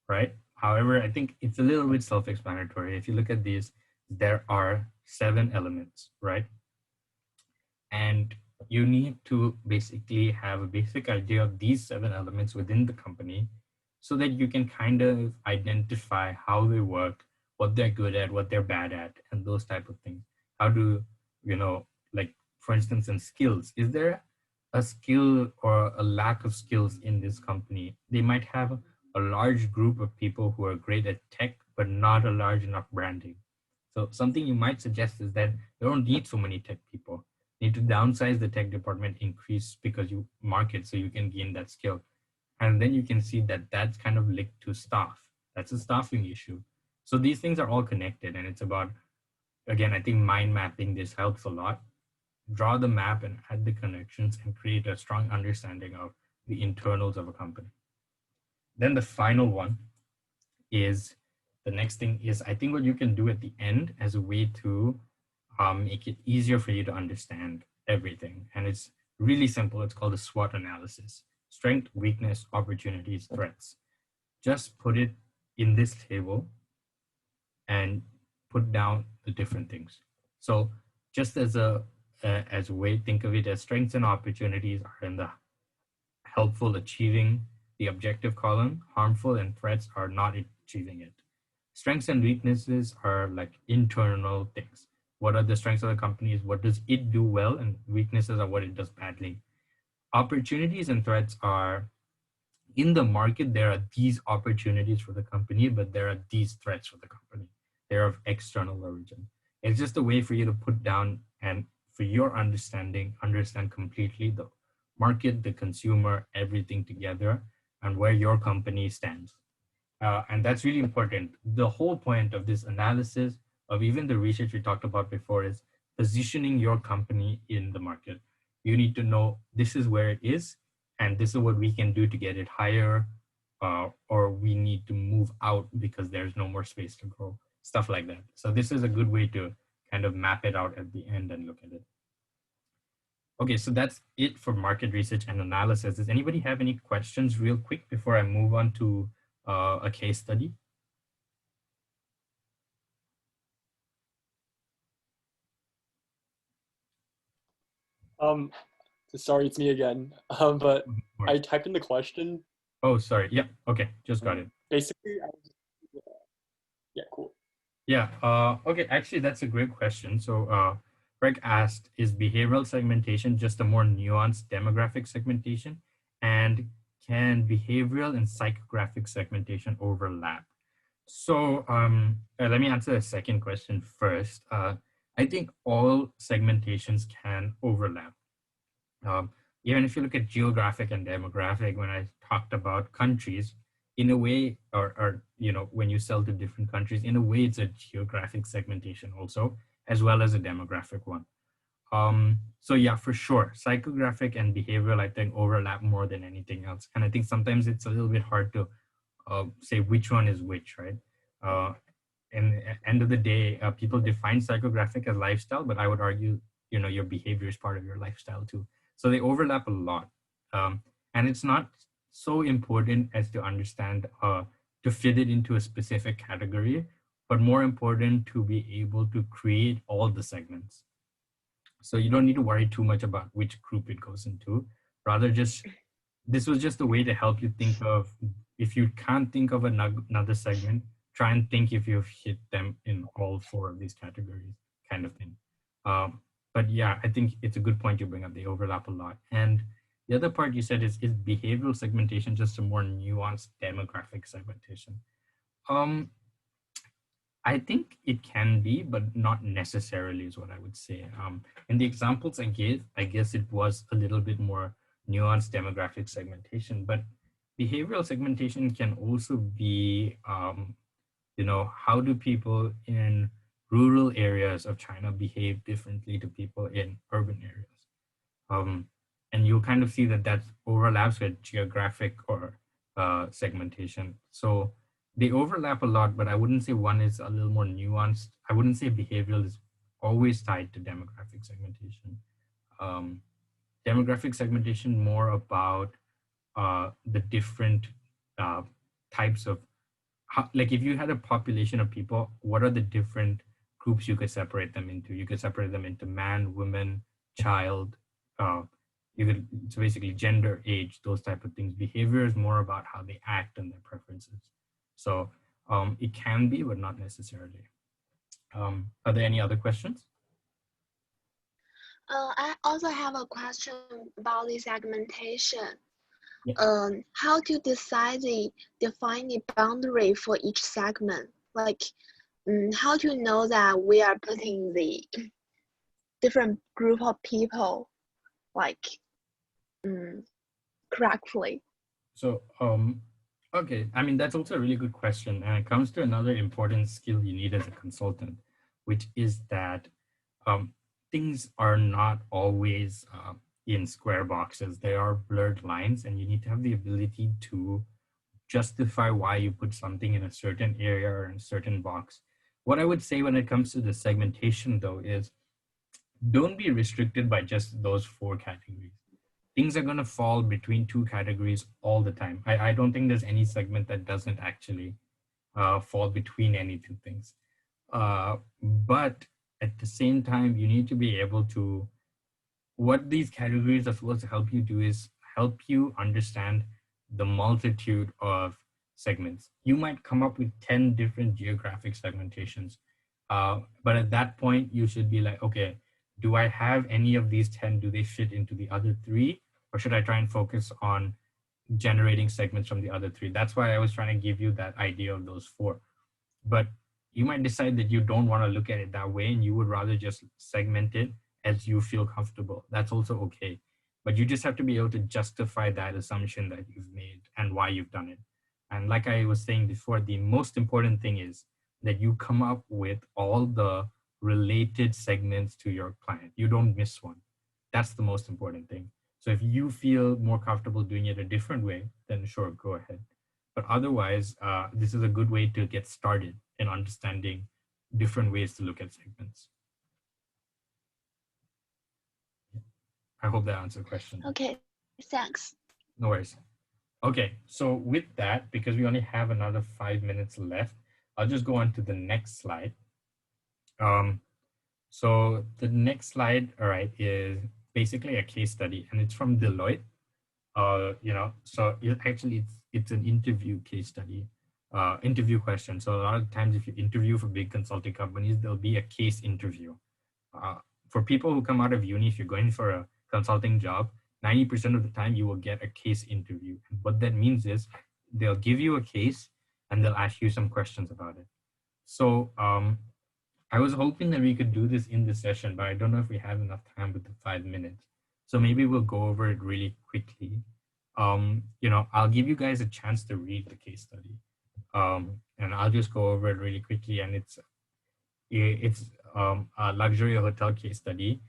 right? However, I think it's a little bit self-explanatory. If you look at these, there are 7 elements, right? And you need to basically have a basic idea of these 7 elements within the company so that you can kind of identify how they work, what they're good at, what they're bad at, and those type of things. How do, like for instance, in skills, is there a skill or a lack of skills in this company? They might have a large group of people who are great at tech, but not a large enough branding. So something you might suggest is that you don't need so many tech people. You need to downsize the tech department, increase because you market so you can gain that skill. And then you can see that that's kind of linked to staff. That's a staffing issue. So these things are all connected, and it's about, again, I think mind mapping this helps a lot. Draw the map and add the connections and create a strong understanding of the internals of a company. Then the final one is The next thing is, I think what you can do at the end as a way to make it easier for you to understand everything. And it's really simple. It's called a SWOT analysis: strength, weakness, opportunities, threats. Just put it in this table and put down the different things. So just as a way, think of it as strengths and opportunities are in the helpful achieving the objective column, harmful and threats are not achieving it. Strengths and weaknesses are like internal things. What are the strengths of the company? What does it do well? And weaknesses are what it does badly. Opportunities and threats are, in the market, there are these opportunities for the company, but there are these threats for the company. They're of external origin. It's just a way for you to put down and for your understanding, understand completely the market, the consumer, everything together, and where your company stands. And that's really important. The whole point of this analysis, of even the research we talked about before, is positioning your company in the market. You need to know this is where it is, and this is what we can do to get it higher, or we need to move out because there's no more space to grow, stuff like that. So this is a good way to kind of map it out at the end and look at it. Okay, so that's it for market research and analysis. Does anybody have any questions real quick before I move on to a case study? Sorry, it's me again. But I typed in the question. Oh, sorry. Yeah. Okay. Just got it. Basically, yeah, cool. Yeah. Okay. Actually, that's a great question. So, Greg asked, is behavioral segmentation just a more nuanced demographic segmentation? And can behavioral and psychographic segmentation overlap? So, let me answer the second question first. I think all segmentations can overlap. Even if you look at geographic and demographic, when I talked about countries, in a way, or when you sell to different countries, in a way, it's a geographic segmentation also, as well as a demographic one. So yeah, for sure, psychographic and behavioral, I think, overlap more than anything else. And I think sometimes it's a little bit hard to say which one is which, right? And at the end of the day, people define psychographic as lifestyle, but I would argue, your behavior is part of your lifestyle too. So they overlap a lot. And it's not so important as to understand, to fit it into a specific category, but more important to be able to create all the segments. So you don't need to worry too much about which group it goes into. Rather, this was just a way to help you think of, if you can't think of another segment, try and think if you've hit them in all four of these categories, kind of thing. But yeah, I think it's a good point you bring up. They overlap a lot. And the other part you said is behavioral segmentation just a more nuanced demographic segmentation? I think it can be, but not necessarily is what I would say. In the examples I gave, I guess it was a little bit more nuanced demographic segmentation, but behavioral segmentation can also be, how do people in rural areas of China behave differently to people in urban areas? And you'll kind of see that overlaps with geographic or segmentation. So they overlap a lot, but I wouldn't say one is a little more nuanced. I wouldn't say behavioral is always tied to demographic segmentation. Demographic segmentation more about the different types of, like if you had a population of people, what are the different groups you could separate them into? You could separate them into man, woman, child. So basically gender, age, those type of things. Behavior is more about how they act and their preferences. So it can be, but not necessarily. Are there any other questions? I also have a question about the segmentation. Yeah. How to define the boundary for each segment? Like, how to know that we are putting the different group of people, like, correctly? So, okay, I mean, that's also a really good question. And it comes to another important skill you need as a consultant, which is that things are not always in square boxes. They are blurred lines, and you need to have the ability to justify why you put something in a certain area or in a certain box. What I would say when it comes to the segmentation though is don't be restricted by just those 4 categories. Things are going to fall between 2 categories all the time. I don't think there's any segment that doesn't actually fall between any 2 things. But at the same time, you need to be able to, what these categories are supposed to help you do is help you understand the multitude of segments. You might come up with 10 different geographic segmentations. But at that point, you should be like, okay, do I have any of these 10? Do they fit into the other 3? Or should I try and focus on generating segments from the other 3? That's why I was trying to give you that idea of those 4. But you might decide that you don't want to look at it that way and you would rather just segment it as you feel comfortable. That's also okay. But you just have to be able to justify that assumption that you've made and why you've done it. And like I was saying before, the most important thing is that you come up with all the related segments to your client. You don't miss one. That's the most important thing. So if you feel more comfortable doing it a different way, then sure, go ahead. But otherwise, this is a good way to get started in understanding different ways to look at segments. I hope that answered the question. Okay, thanks. No worries. Okay, so with that, because we only have another 5 minutes left, I'll just go on to the next slide. So the next slide, all right, is basically a case study, and it's from Deloitte. So it's an interview case study, interview question. So a lot of times if you interview for big consulting companies, there'll be a case interview. For people who come out of uni, if you're going for a consulting job, 90% of the time you will get a case interview. And what that means is they'll give you a case and they'll ask you some questions about it. So I was hoping that we could do this in this session, but I don't know if we have enough time with the 5 minutes. So maybe we'll go over it really quickly. I'll give you guys a chance to read the case study. And I'll just go over it really quickly. And it's a luxury hotel case study.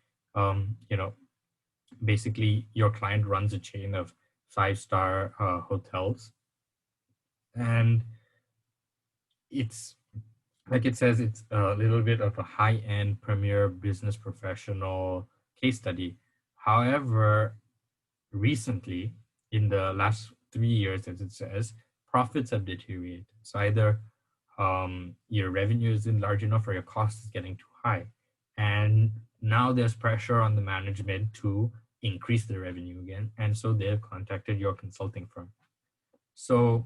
Basically your client runs a chain of 5-star hotels. And it's, like it says, it's a little bit of a high-end premier business professional case study. However, recently, in the last 3 years, as it says, profits have deteriorated. So either your revenue isn't large enough or your cost is getting too high. And now there's pressure on the management to increase the revenue again. And so they've contacted your consulting firm. So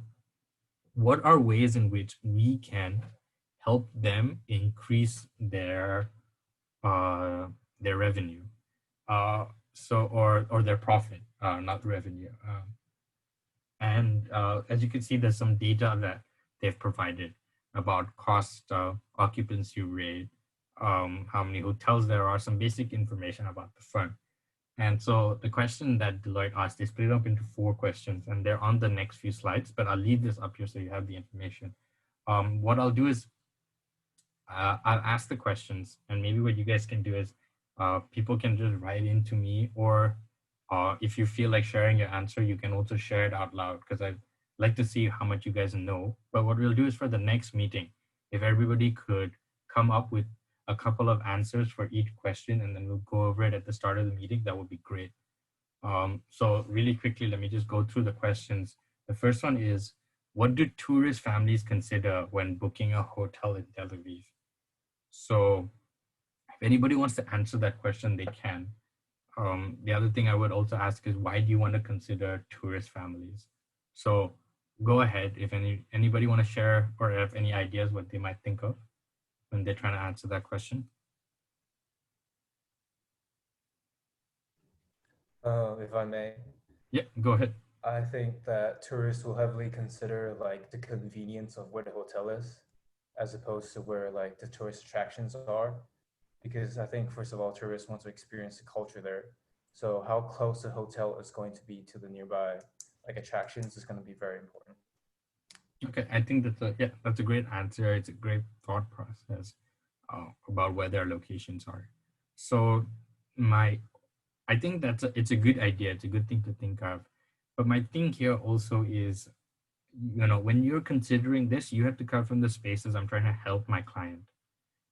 what are ways in which we can help them increase their revenue, or their profit, not revenue. As you can see, there's some data that they've provided about cost, occupancy rate, how many hotels there are, some basic information about the firm. And so the question that Deloitte asked, they split it up into 4 questions, and they're on the next few slides, but I'll leave this up here so you have the information. What I'll do is I'll ask the questions, and maybe what you guys can do is people can just write into me, or if you feel like sharing your answer, you can also share it out loud, because I'd like to see how much you guys know. But what we'll do is for the next meeting, if everybody could come up with a couple of answers for each question, and then we'll go over it at the start of the meeting, that would be great. So really quickly, let me just go through the questions. The first one is, what do tourist families consider when booking a hotel in Tel Aviv? So if anybody wants to answer that question, they can. The other thing I would also ask is, why do you want to consider tourist families? So go ahead, if anybody want to share or have any ideas what they might think of when they're trying to answer that question. If I may. Yeah, go ahead. I think that tourists will heavily consider like the convenience of where the hotel is, as opposed to where like the tourist attractions are. Because I think, first of all, tourists want to experience the culture there. So how close the hotel is going to be to the nearby like attractions is going to be very important. Okay, I think that's a great answer. It's a great thought process about where their locations are. So I think it's a good idea. It's a good thing to think of. But my thing here also is, when you're considering this, you have to come from the spaces I'm trying to help my client.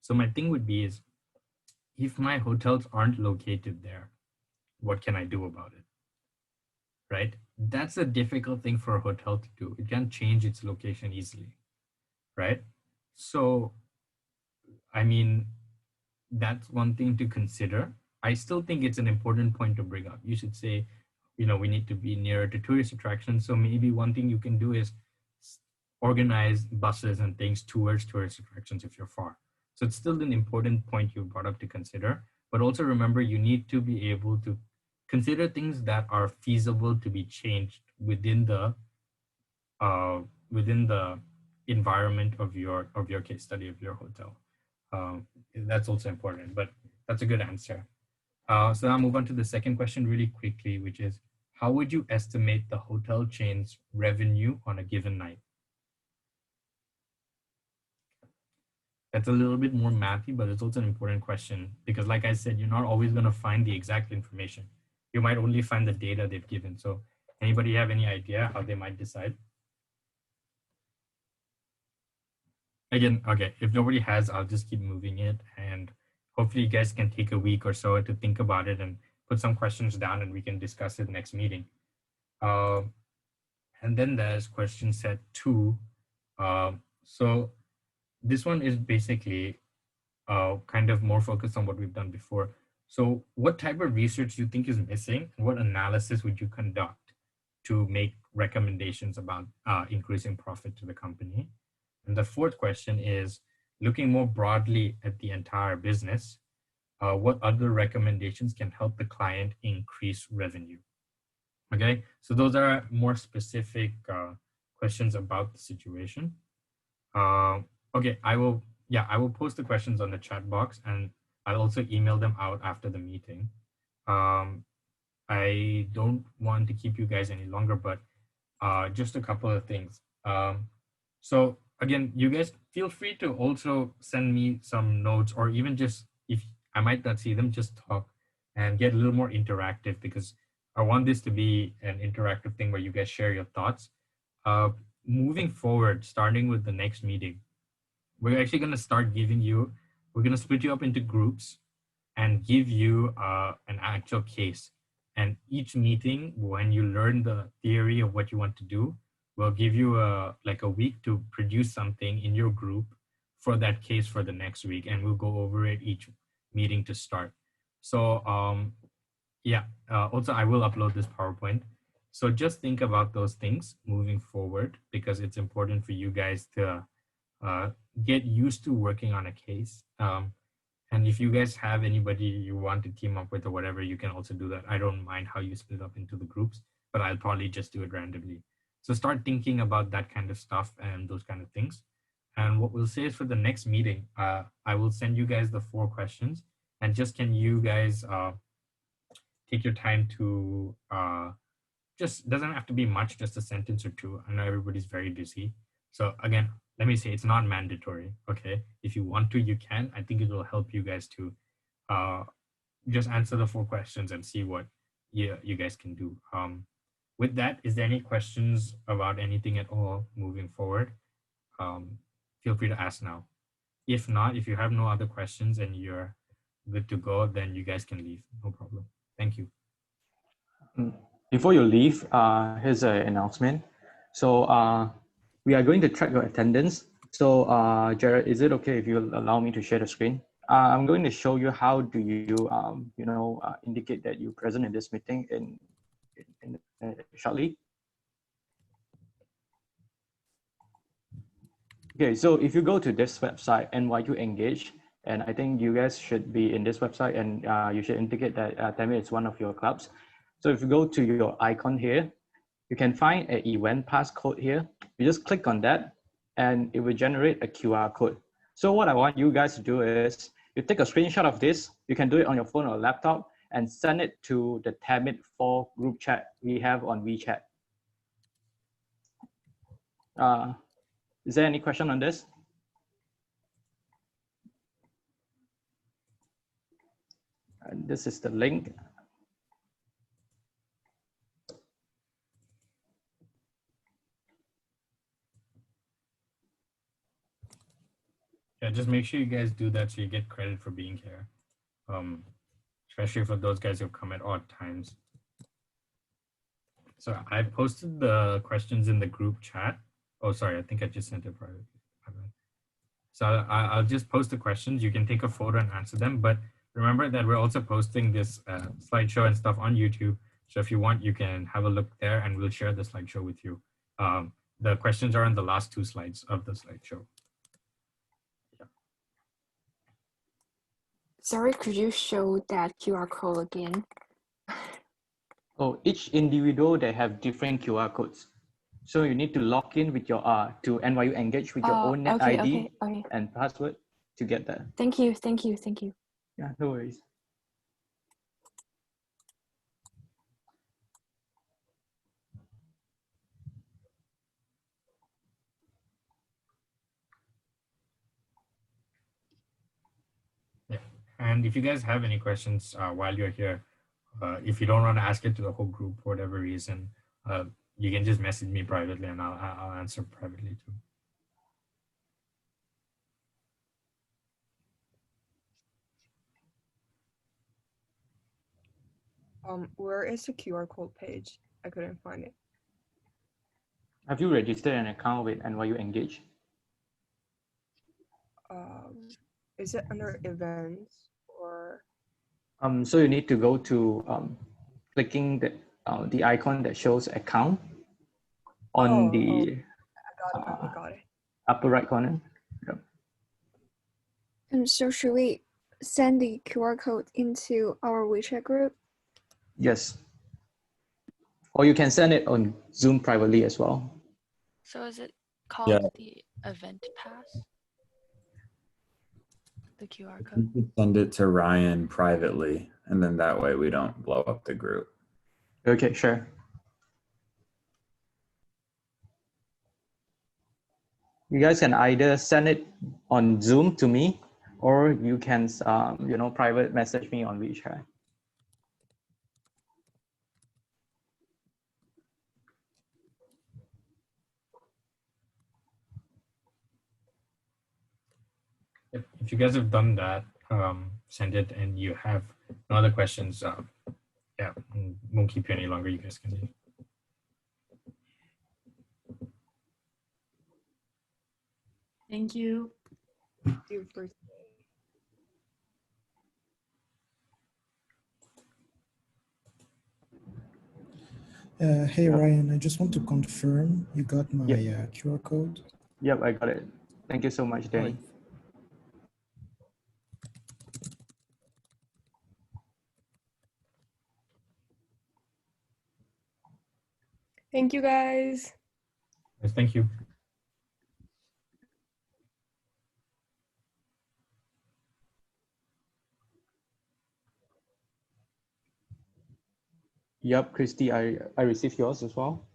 So my thing would be is, if my hotels aren't located there, what can I do about it? Right? That's a difficult thing for a hotel to do. It can't change its location easily, right? So, I mean, that's one thing to consider. I still think it's an important point to bring up. You should say, we need to be nearer to tourist attractions. So maybe one thing you can do is organize buses and things towards tourist attractions if you're far. So it's still an important point you brought up to consider, but also remember you need to be able to consider things that are feasible to be changed within the uh, environment of your case study of your hotel. That's also important, but that's a good answer. So I'll move on to the second question really quickly, which is, how would you estimate the hotel chain's revenue on a given night? That's a little bit more mathy, but it's also an important question because, like I said, you're not always going to find the exact information. You might only find the data they've given. So anybody have any idea how they might decide? Again, okay, if nobody has, I'll just keep moving it, and hopefully you guys can take a week or so to think about it and put some questions down, and we can discuss it next meeting. And then there's question set 2. So this one is basically kind of more focused on what we've done before. So what type of research do you think is missing, and what analysis would you conduct to make recommendations about increasing profit to the company? And the fourth question is, looking more broadly at the entire business, what other recommendations can help the client increase revenue? Okay, so those are more specific questions about the situation. Okay, I will post the questions on the chat box, and I'll also email them out after the meeting. I don't want to keep you guys any longer, but just a couple of things. So again, you guys feel free to also send me some notes, or even just, if I might not see them, just talk and get a little more interactive, because I want this to be an interactive thing where you guys share your thoughts. Moving forward, starting with the next meeting, we're actually going to start we're going to split you up into groups and give you an actual case. And each meeting, when you learn the theory of what you want to do, we'll give you a week to produce something in your group for that case for the next week. And we'll go over it each meeting to start. So also I will upload this PowerPoint. So just think about those things moving forward, because it's important for you guys to get used to working on a case. And if you guys have anybody you want to team up with or whatever, you can also do that. I don't mind how you split up into the groups, but I'll probably just do it randomly. So start thinking about that kind of stuff and those kind of things. And what we'll say is, for the next meeting, I will send you guys the 4 questions, and just can you guys take your time to just, doesn't have to be much, just a sentence or 2. I know everybody's very busy. So again, let me say, it's not mandatory, okay? If you want to, you can. I think it will help you guys to just answer the 4 questions and see what you guys can do. With that, is there any questions about anything at all moving forward? Feel free to ask now. If not, if you have no other questions and you're good to go, then you guys can leave, no problem. Thank you. Before you leave, here's an announcement. So we are going to track your attendance. So Jared, is it okay if you allow me to share the screen? I'm going to show you how do you, indicate that you're present in this meeting in shortly. Okay, so if you go to this website, NYU Engage, and I think you guys should be in this website, and you should indicate that TAMID is one of your clubs. So if you go to your icon here, you can find an event passcode here. You just click on that, and it will generate a QR code. So what I want you guys to do is, you take a screenshot of this. You can do it on your phone or laptop and send it to the TAMID 4 group chat we have on WeChat. Is there any question on this? And this is the link. Yeah, just make sure you guys do that so you get credit for being here. Especially for those guys who come at odd times. So I posted the questions in the group chat. Oh, sorry, I think I just sent it privately. So I'll just post the questions. You can take a photo and answer them. But remember that we're also posting this slideshow and stuff on YouTube. So if you want, you can have a look there and we'll share the slideshow with you. The questions are on the last 2 slides of the slideshow. Sorry, could you show that QR code again? Oh, each individual, they have different QR codes. So you need to log in with your to NYU Engage with your own net okay, ID okay. and password to get that. Thank you. Yeah, no worries. Yeah. And if you guys have any questions while you're here, if you don't want to ask it to the whole group for whatever reason, you can just message me privately and I'll answer privately too. Where is the QR code page? I couldn't find it. Have you registered an account with NYU Engage? Is it under events or? So you need to go to clicking the icon that shows account on the I got it. upper right corner. Yep. So should we send the QR code into our WeChat group? Yes. Or you can send it on Zoom privately as well. So is it called the event pass? The QR code? You could send it to Ryan privately, and then that way we don't blow up the group. Okay, sure. You guys can either send it on Zoom to me, or you can, private message me on WeChat. If you guys have done that, send it, and you have no other questions, yeah, won't keep you any longer. You guys can leave. Thank you. You first. Hey Ryan, I just want to confirm you got my QR code. Yep, I got it. Thank you so much, Danny. Right. Thank you guys. Yes, thank you. Yep, Christy, I received yours as well.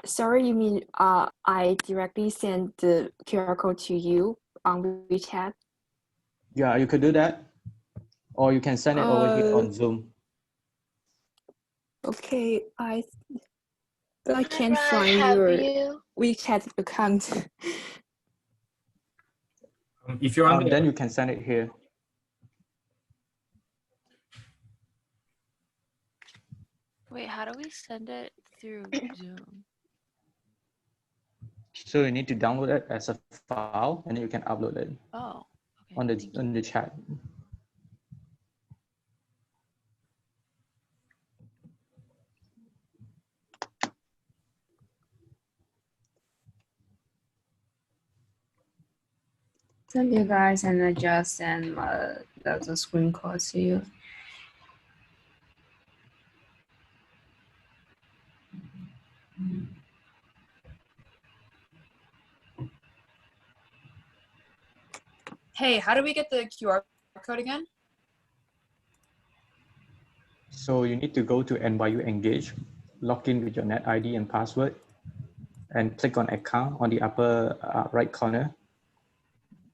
Sorry, you mean I directly sent the QR code to you on WeChat? Yeah, you could do that. Or you can send it over here on Zoom. Okay, I can't Right, find have your you? WeChat account. If you're on Then you can send it here. Wait, how do we send it through Zoom? So you need to download it as a file, and then you can upload it on the chat. Thank you guys, and I just send the screen call to you. Hey, how do we get the QR code again? So you need to go to NYU Engage, log in with your net ID and password, and click on account on the upper right corner.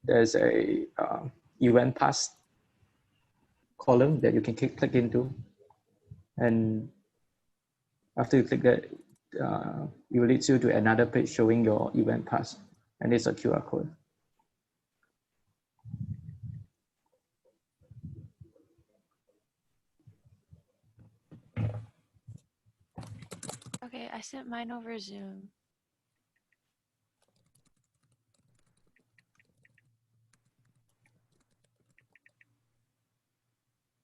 there's a event pass column that you can click into, and after you click that, it will lead you to another page showing your event pass, and it's a QR code. Okay, I sent mine over Zoom.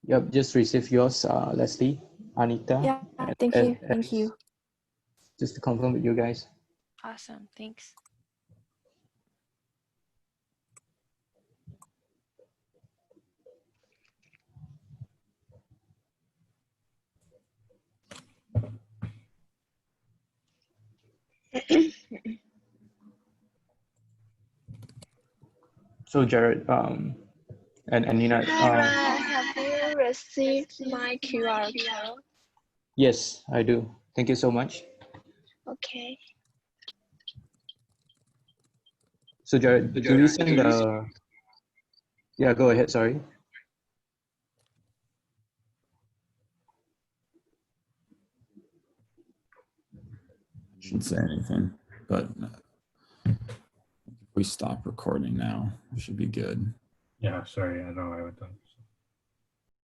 Yep, just receive yours, Leslie, Anita. Yeah, thank and you. Thank you. Just to confirm with you guys. Awesome, thanks. So Jared, and Nina. Hi, Ryan. Have you received my QR code? Yes, I do. Thank you so much. Okay. So Jared, do we send the? Yeah, go ahead. Sorry. Shouldn't say anything, but if we stop recording now, it should be good. Yeah, sorry, I know I went on.